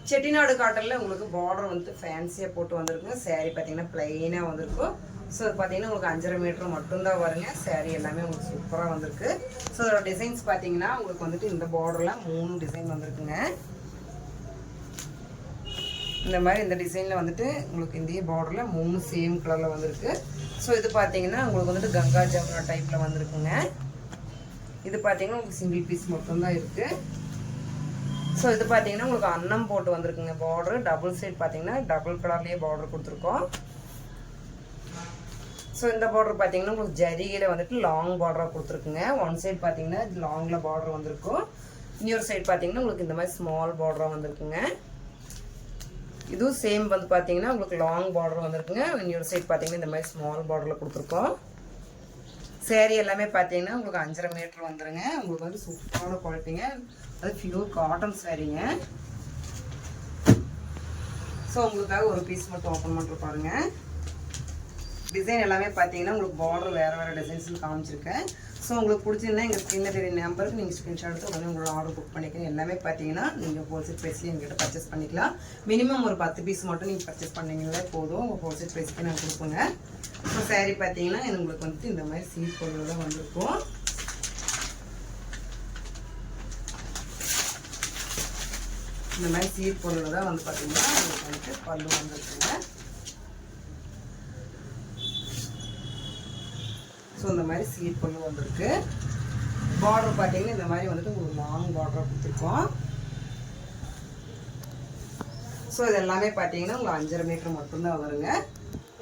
செட்டிநாடு காட்டனில் உங்களுக்கு பார்டர் வந்து ஃபேன்சியாக போட்டு வந்திருக்குங்க. சாரீ பார்த்தீங்கன்னா ப்ளைனாக வந்திருக்கும். ஸோ அது பார்த்தீங்கன்னா உங்களுக்கு 5.5 மீட்டர் மட்டும்தான் வருங்க. சாரீ எல்லாமே உங்களுக்கு சூப்பராக வந்திருக்கு. ஸோ அதோட டிசைன்ஸ் பார்த்தீங்கன்னா உங்களுக்கு வந்துட்டு இந்த பார்டரில் 3 டிசைன் வந்திருக்குங்க. இந்த மாதிரி இந்த டிசைனில் வந்துட்டு உங்களுக்கு இந்த பார்டரில் 3 சேம் கலரில் வந்திருக்கு. ஸோ இது பார்த்தீங்கன்னா உங்களுக்கு வந்துட்டு கங்கா ஜமுனா டைப்பில் வந்திருக்குங்க. இது பார்த்தீங்கன்னா உங்களுக்கு சிங்கிள் பீஸ் மட்டும்தான் இருக்குது. ஸோ இது பார்த்தீங்கன்னா உங்களுக்கு அன்னம் போட்டு வந்திருக்குங்க. பார்டர் டபுள் சைட் பார்த்தீங்கன்னா டபுள் கலர்லேயே பார்டர் கொடுத்துருக்கோம். ஸோ இந்த பார்டர் பார்த்தீங்கன்னா உங்களுக்கு ஜரிகையில் வந்துட்டு லாங் பார்டராக கொடுத்துருக்குங்க. ஒன் சைட் பார்த்தீங்கன்னா லாங்கில் பார்டர் வந்திருக்கும். இன்னொரு சைட் பார்த்தீங்கன்னா உங்களுக்கு இந்த மாதிரி ஸ்மால் பார்டராக வந்திருக்குங்க. இதுவும் சேம் வந்து பார்த்தீங்கன்னா உங்களுக்கு லாங் பார்டர் வந்திருக்குங்க. இன்னொரு சைட் பார்த்தீங்கன்னா இந்த மாதிரி ஸ்மால் பார்டரில் கொடுத்துருக்கோம். சேரீ எல்லாமே பார்த்தீங்கன்னா உங்களுக்கு 5.5 மீட்டர் வந்துடுங்க. உங்களுக்கு வந்து சூப்பரான குவாலிட்டிங்க. அது பியூர் காட்டன் சாரீங்க. ஸோ உங்களுக்காக ஒரு பீஸ் மட்டும் ஓப்பன் பண்ணுற பாருங்க. டிசைன் எல்லாமே பார்த்தீங்கன்னா உங்களுக்கு பார்டர் வேறு டிசைன்ஸில் காமிச்சிருக்கேன். ஸோ உங்களுக்கு பிடிச்சிருந்தா எங்கள் ஸ்க்ரீனில் தெரிய நம்பருக்கு நீங்கள் ஸ்க்ரீன்ஷாட் எடுத்து உடனே உங்களோட ஆர்டர் புக் பண்ணிக்கலாம். எல்லாமே பார்த்தீங்கன்னா நீங்கள் ஹோல்சேல் ப்ரைஸ்லேயே எங்கள்கிட்ட பர்ச்சேஸ் பண்ணிக்கலாம். மினிமம் ஒரு 10 பீஸ் மட்டும் நீங்கள் பர்ச்சேஸ் பண்ணிங்களே போதும். உங்கள் ஹோல்சேல் ப்ரைஸ்க்கு நாங்கள் கொடுப்போங்க. ஸோ சாரீ பார்த்தீங்கன்னா உங்களுக்கு வந்துட்டு இந்த மாதிரி சீட் பொருள் தான் வந்திருக்கும். இந்த மாதிரி சீட் பொருள் தான் வந்து பார்த்தீங்கன்னா உங்களுக்கு வந்துட்டு பல்லு வந்துருக்குங்க. ஸோ இந்த மாதிரி சீட் பொருள் வந்திருக்கு. பார்டர் பார்த்தீங்கன்னா இந்த மாதிரி வந்துட்டு உங்களுக்கு லாங் பார்டராக கொடுத்துருக்கோம். ஸோ இது எல்லாமே பார்த்தீங்கன்னா உங்களுக்கு 5.5 மீட்டர் மட்டும்தான் வருங்க.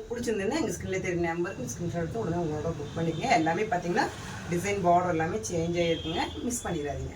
பிடிச்சிருந்ததுன்னா எங்கள் ஸ்க்ரீனில் தெரிய நம்பருக்கு ஸ்க்ரீன்ஷாட் எடுத்து உடனே உங்களோட புக் பண்ணிக்கங்க. எல்லாமே பார்த்தீங்கன்னா டிசைன் பார்டர் எல்லாமே சேஞ்ச் ஆகிருக்குங்க. மிஸ் பண்ணிடாதீங்க.